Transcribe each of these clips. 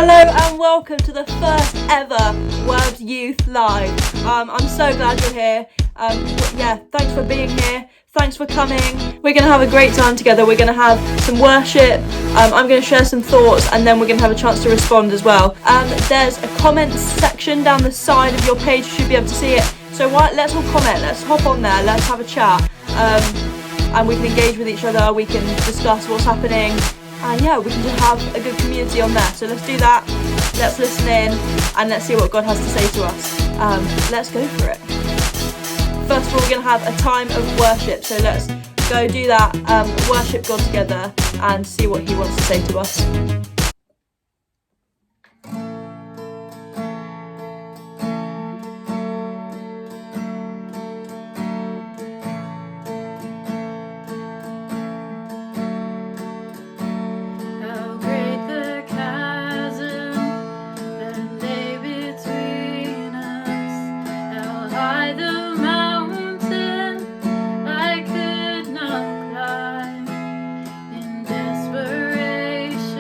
Hello and welcome to the first ever Werb's Youth Live. I'm so glad you're here. Thanks for being here. Thanks for coming. We're going to have a great time together. We're going to have some worship. I'm going to share some thoughts and then we're going to have a chance to respond as well. There's a comments section down the side of your page. You should be able to see it. So let's all comment. Let's hop on there. Let's have a chat. And we can engage with each other. We can discuss what's happening. And we can just have a good community on there. So let's do that. Let's listen in and let's see what God has to say to us. Let's go for it. First of all, we're going to have a time of worship. So let's go do that, worship God together and see what He wants to say to us. Desperation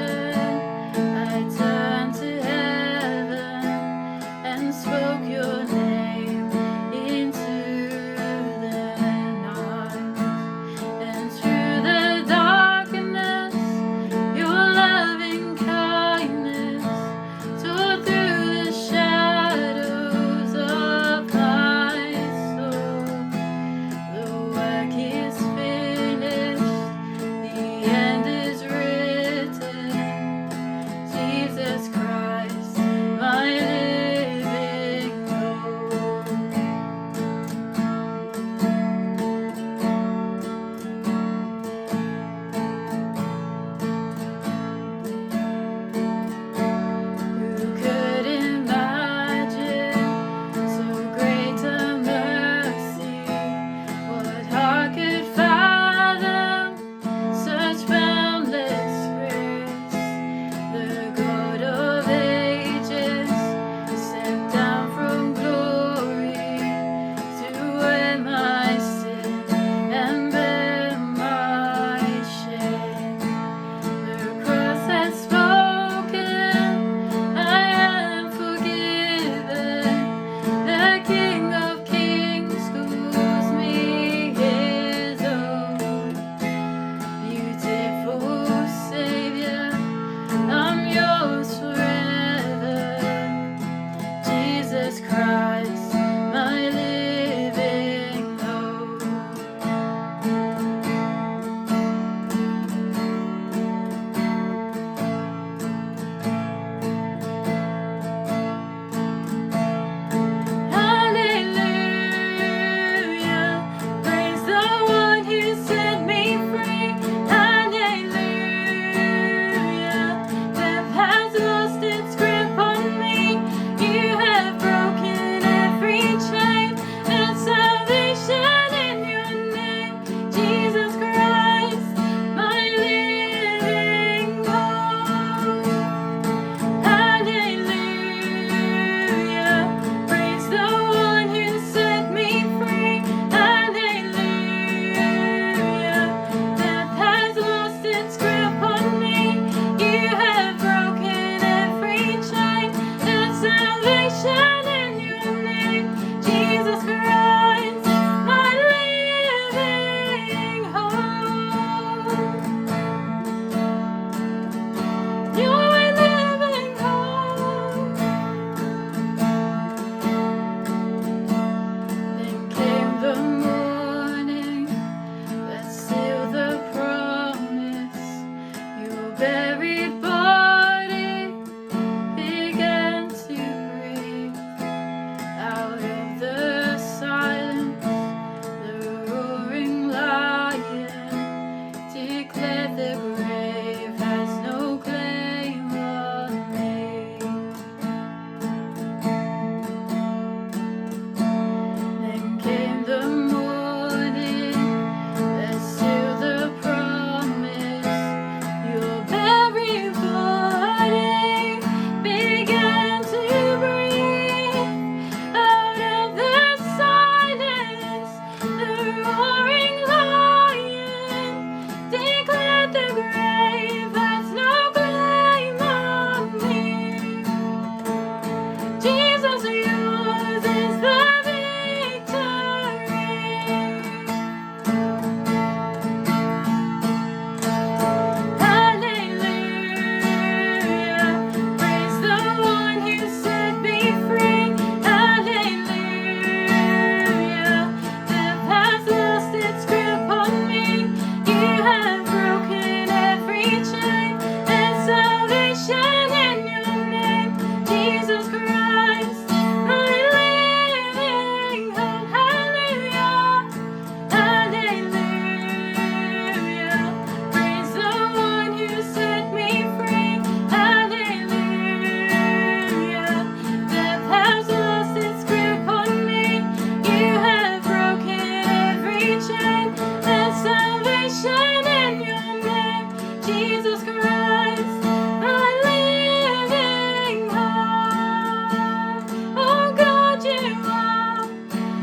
Jesus Christ, my living hope. Oh God, you are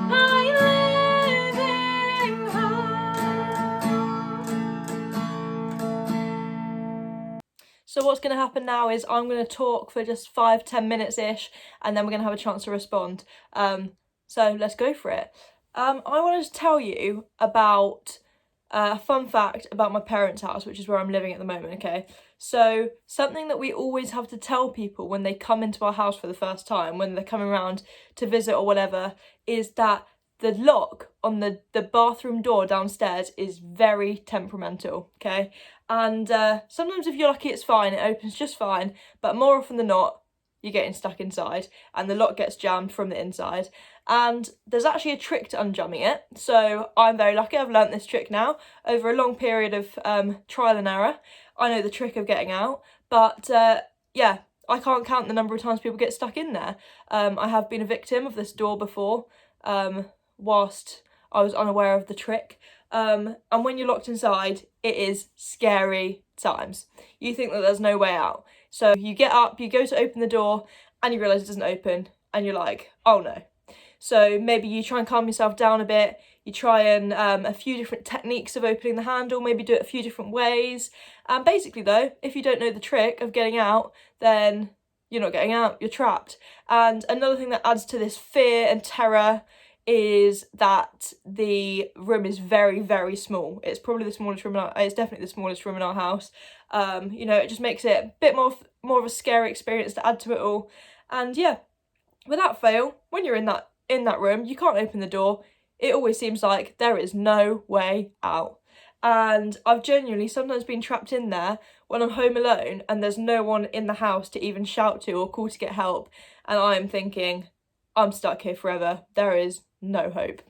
my living hope. So what's going to happen now is I'm going to talk for just 5-10 minutes ish, and then we're going to have a chance to respond. So let's go for it. I wanted to tell you about a fun fact about my parents' house, which is where I'm living at the moment, okay? So something that we always have to tell people when they come into our house for the first time, when they're coming around to visit or whatever, is that the lock on the bathroom door downstairs is very temperamental, okay? And sometimes if you're lucky it's fine, it opens just fine, but more often than not, you're getting stuck inside and the lock gets jammed from the inside. And there's actually a trick to unjamming it. So I'm very lucky, I've learnt this trick now over a long period of trial and error. I know the trick of getting out, but yeah, I can't count the number of times people get stuck in there. I have been a victim of this door before, whilst I was unaware of the trick. And when you're locked inside, it is scary times. You think that there's no way out. So you get up, you go to open the door, and you realise it doesn't open, and you're like, oh no. So maybe you try and calm yourself down a bit, you try and a few different techniques of opening the handle, maybe do it a few different ways. And basically though, if you don't know the trick of getting out, then you're not getting out, you're trapped. And another thing that adds to this fear and terror is that the room is very, very small. It's probably the smallest room it's definitely the smallest room in our house. You know, it just makes it a bit more of a scary experience to add to it all. And yeah, without fail, when you're in that room, you can't open the door. It always seems like there is no way out. And I've genuinely sometimes been trapped in there when I'm home alone and there's no one in the house to even shout to or call to get help. And I am thinking, I'm stuck here forever. There is no hope.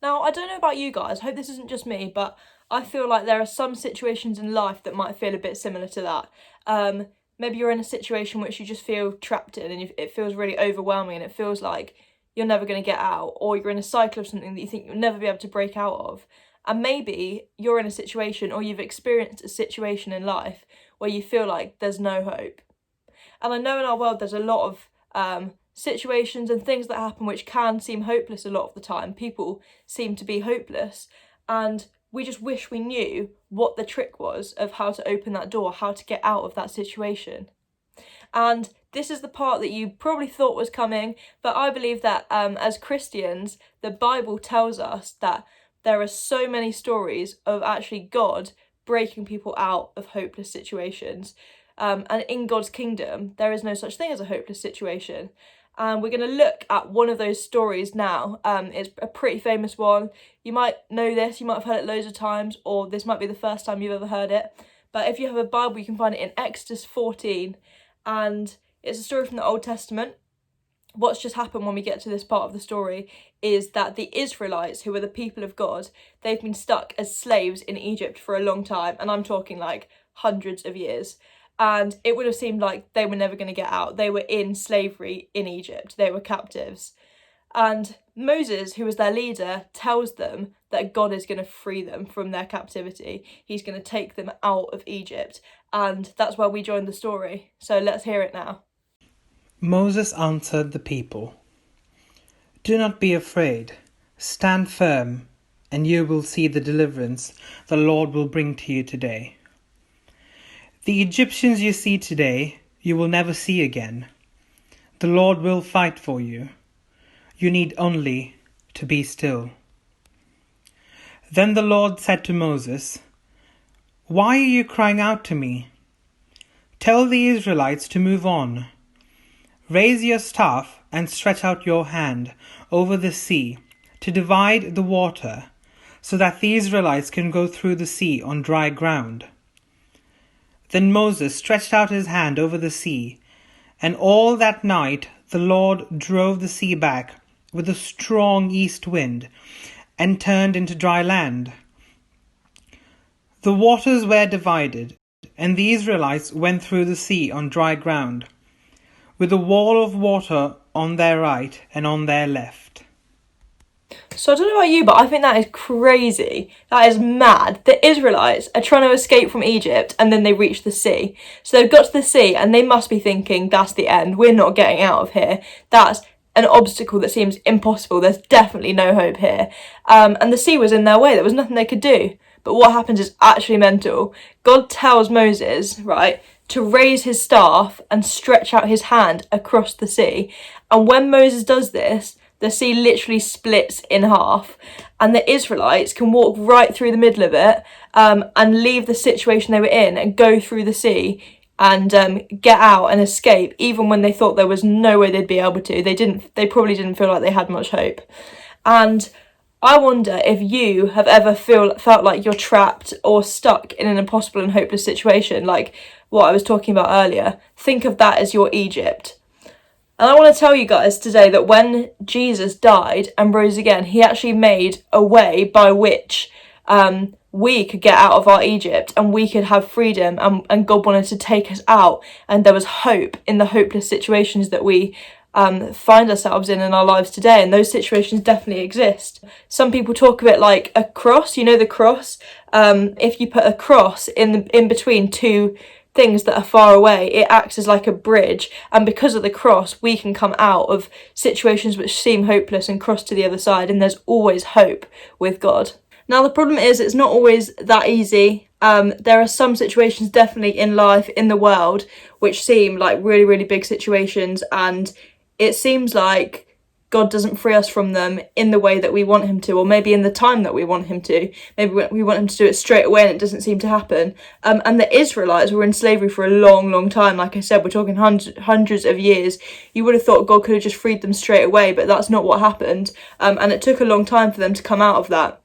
Now, I don't know about you guys, I hope this isn't just me, but I feel like there are some situations in life that might feel a bit similar to that. Maybe you're in a situation which you just feel trapped in and it feels really overwhelming and it feels like you're never going to get out, or you're in a cycle of something that you think you'll never be able to break out of. And maybe you're in a situation, or you've experienced a situation in life where you feel like there's no hope. And I know in our world there's a lot of situations and things that happen which can seem hopeless a lot of the time. People seem to be hopeless, and we just wish we knew what the trick was of how to open that door, how to get out of that situation. And this is the part that you probably thought was coming, but I believe that as Christians, the Bible tells us that there are so many stories of actually God breaking people out of hopeless situations. And in God's kingdom, there is no such thing as a hopeless situation. And we're going to look at one of those stories now. It's a pretty famous one. You might know this, you might have heard it loads of times, or this might be the first time you've ever heard it. But if you have a Bible, you can find it in Exodus 14. And it's a story from the Old Testament. What's just happened when we get to this part of the story is that the Israelites, who are the people of God, they've been stuck as slaves in Egypt for a long time. And I'm talking like hundreds of years. And it would have seemed like they were never going to get out. They were in slavery in Egypt. They were captives. And Moses, who was their leader, tells them that God is going to free them from their captivity. He's going to take them out of Egypt. And that's where we join the story. So let's hear it now. Moses answered the people, "Do not be afraid. Stand firm, and you will see the deliverance the Lord will bring to you today. The Egyptians you see today, you will never see again. The Lord will fight for you. You need only to be still." Then the Lord said to Moses, "Why are you crying out to me? Tell the Israelites to move on. Raise your staff and stretch out your hand over the sea to divide the water, so that the Israelites can go through the sea on dry ground." Then Moses stretched out his hand over the sea, and all that night the Lord drove the sea back with a strong east wind and turned into dry land. The waters were divided, and the Israelites went through the sea on dry ground, with a wall of water on their right and on their left. So I don't know about you, but I think that is crazy. That is mad. The Israelites are trying to escape from Egypt and then they reach the sea. So they've got to the sea and they must be thinking, that's the end. We're not getting out of here. That's an obstacle that seems impossible. There's definitely no hope here. And the sea was in their way. There was nothing they could do. But what happens is actually mental. God tells Moses, right, to raise his staff and stretch out his hand across the sea. And when Moses does this, the sea literally splits in half, and the Israelites can walk right through the middle of it and leave the situation they were in and go through the sea and get out and escape, even when they thought there was no way they'd be able to. They probably didn't feel like they had much hope. And I wonder if you have ever felt like you're trapped or stuck in an impossible and hopeless situation, like what I was talking about earlier. Think of that as your Egypt. And I want to tell you guys today that when Jesus died and rose again, he actually made a way by which we could get out of our Egypt and we could have freedom, and God wanted to take us out, and there was hope in the hopeless situations that we find ourselves in our lives today, and those situations definitely exist. Some people talk of it like a cross, you know, the cross. If you put a cross in between two things that are far away, it acts as like a bridge, and because of the cross we can come out of situations which seem hopeless and cross to the other side, and there's always hope with God. Now the problem is it's not always that easy. There are some situations definitely in life, in the world, which seem like really, really big situations, and it seems like God doesn't free us from them in the way that we want him to, or maybe in the time that we want him to. Maybe we want him to do it straight away and it doesn't seem to happen. And the Israelites were in slavery for a long, long time. Like I said, we're talking hundreds of years. You would have thought God could have just freed them straight away, but that's not what happened. And it took a long time for them to come out of that.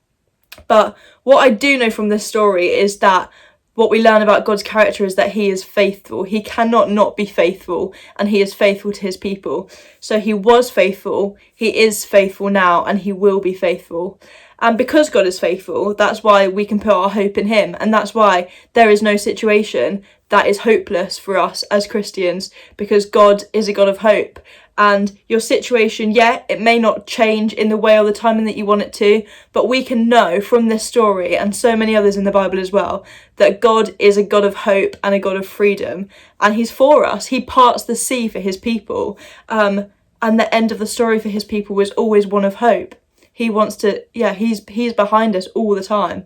But what I do know from this story is that what we learn about God's character is that he is faithful. He cannot not be faithful, and he is faithful to his people. So he was faithful, he is faithful now, and he will be faithful. And because God is faithful, that's why we can put our hope in him. And that's why there is no situation that is hopeless for us as Christians, because God is a God of hope. And your situation, it may not change in the way or the timing that you want it to, but we can know from this story and so many others in the Bible as well, that God is a God of hope and a God of freedom, and he's for us. He parts the sea for his people, and the end of the story for his people was always one of hope. He wants to, he's behind us all the time.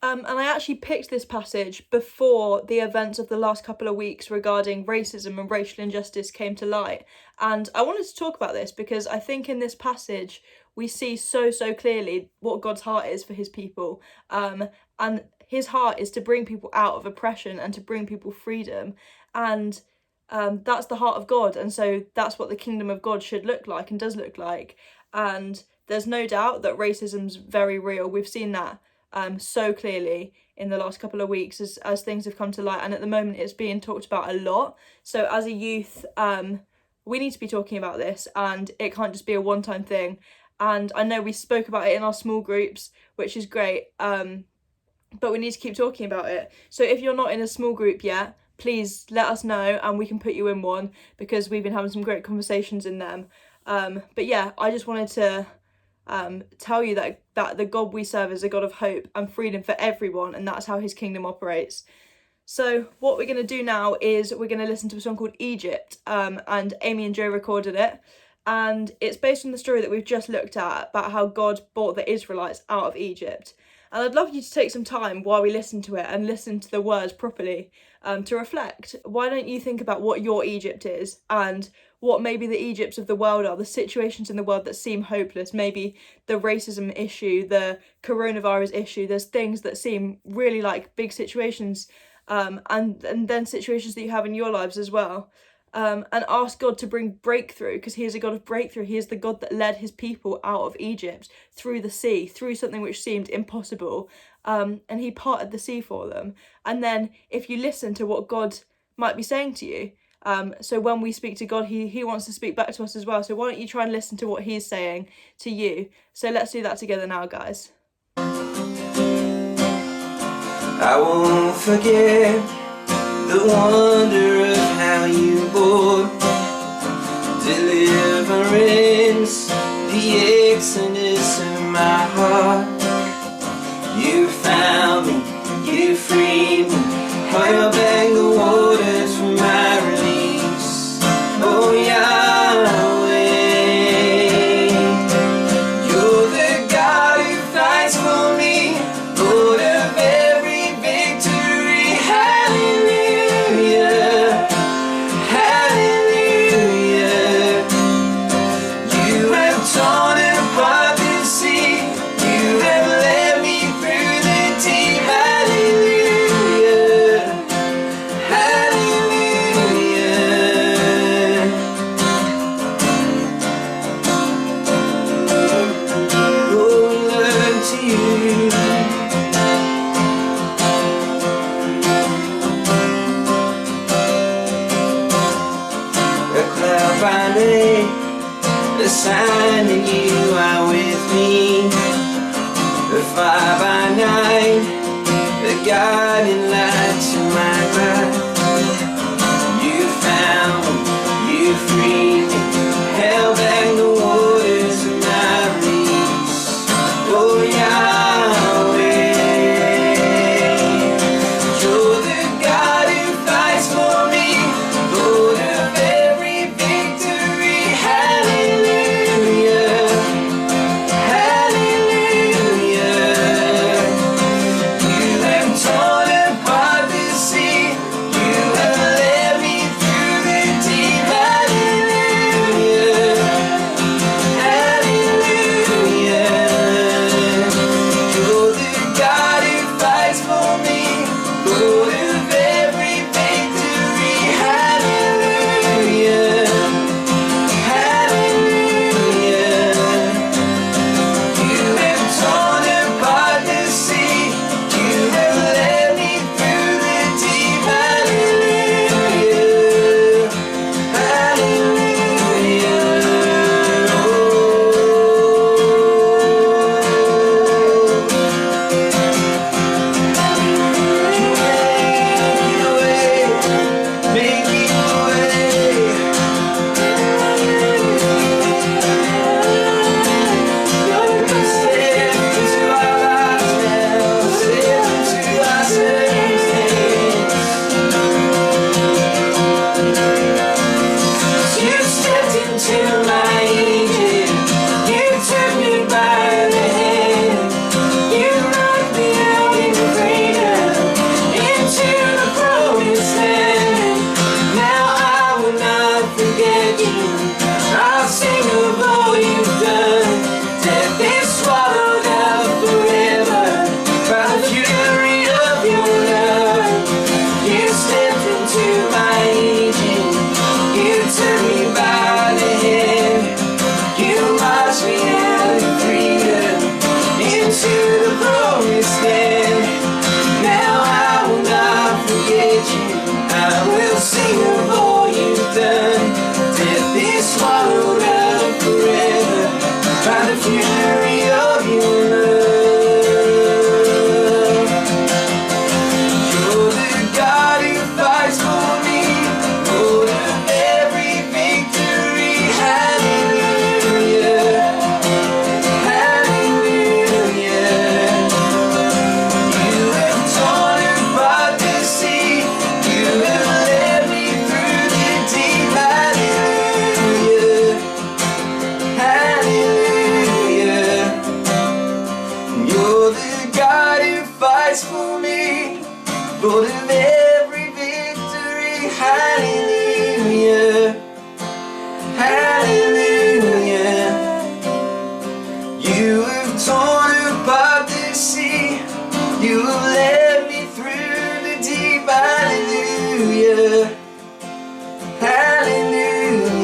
And I actually picked this passage before the events of the last couple of weeks regarding racism and racial injustice came to light. And I wanted to talk about this because I think in this passage we see so clearly what God's heart is for his people. And his heart is to bring people out of oppression and to bring people freedom. And that's the heart of God. And so that's what the kingdom of God should look like and does look like. And there's no doubt that racism's very real. We've seen that so clearly in the last couple of weeks as things have come to light, and at the moment it's being talked about a lot. So as a youth, we need to be talking about this, and it can't just be a one-time thing. And I know we spoke about it in our small groups, which is great, but we need to keep talking about it. So if you're not in a small group yet, please let us know and we can put you in one, because we've been having some great conversations in them. But yeah, I just wanted to tell you that the God we serve is a God of hope and freedom for everyone, and that's how his kingdom operates. So what we're going to do now is we're going to listen to a song called Egypt, and Amy and Joe recorded it, and it's based on the story that we've just looked at about how God brought the Israelites out of Egypt. And I'd love you to take some time while we listen to it and listen to the words properly, to reflect. Why don't you think about what your Egypt is, and what maybe the Egypts of the world are, the situations in the world that seem hopeless, maybe the racism issue, the coronavirus issue. There's things that seem really like big situations, and then situations that you have in your lives as well. And ask God to bring breakthrough, because he is a God of breakthrough. He is the God that led his people out of Egypt through the sea, through something which seemed impossible, and he parted the sea for them. And then if you listen to what God might be saying to you, so when we speak to God, he wants to speak back to us as well. So why don't you try and listen to what he's saying to you? So let's do that together now, guys. I won't forget the wonder of how you bore deliverance, the exodus of my my heart. You found me, you freed me, held back the waters from my release. Oh Yahweh, you're the God who fights for me, Lord of every victory. Hallelujah, hallelujah. You have torn apart the sea, you have led me through the deep. Hallelujah, hallelujah. Oh, look to you. A cloud by day, a sign that you are with me. The fire by night, the guiding light to my path. You found me, you freed me, held back the waters of my release. Oh Yahweh, you're the God who fights for me, Lord of every victory. Hallelujah, hallelujah. You have torn apart the sea, you have led me through the deep. Hallelujah, hallelujah. You're the God who fights for me, Lord of every victory. Hallelujah, hallelujah. You have torn apart the sea, you have led me through the deep. Hallelujah, hallelujah. Making a way. Step into our lives now, step into our circumstance. You stepped into my Egypt, you took me by the hand, you knocked me out in freedom, into the promised land. Now I will not forget you, I'll sing of all you've done. Death is swallowed up forever by the fury of your love. You stepped into my Egypt, you took me by the hand, you marched me out in freedom, into the promised land. Now I will not forget you, I will sing of all you've done. Death is swallowed up forever by the fury of your love. You're the God who fights for me, Lord of every victory. Hallelujah, hallelujah. You have torn apart the sea, you have led me through the deep. Hallelujah, hallelujah. You're the God who fights for me, Lord of every victory. Hallelujah, hallelujah. You have torn apart the sea, you have led me through the deep. Hallelujah, hallelujah.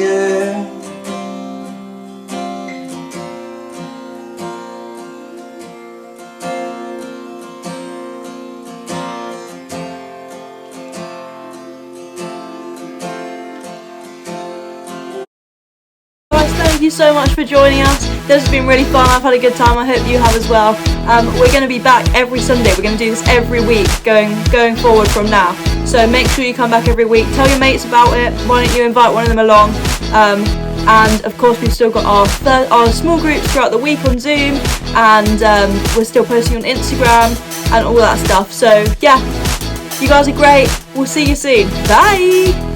Guys, thank you so much for joining us. This has been really fun. I've had a good time. I hope you have as well. We're going to be back every Sunday. We're going to do this every week going forward from now. So make sure you come back every week. Tell your mates about it. Why don't you invite one of them along? and of course we've still got our small groups throughout the week on Zoom, and we're still posting on Instagram and all that stuff. So yeah, you guys are great. We'll see you soon. Bye.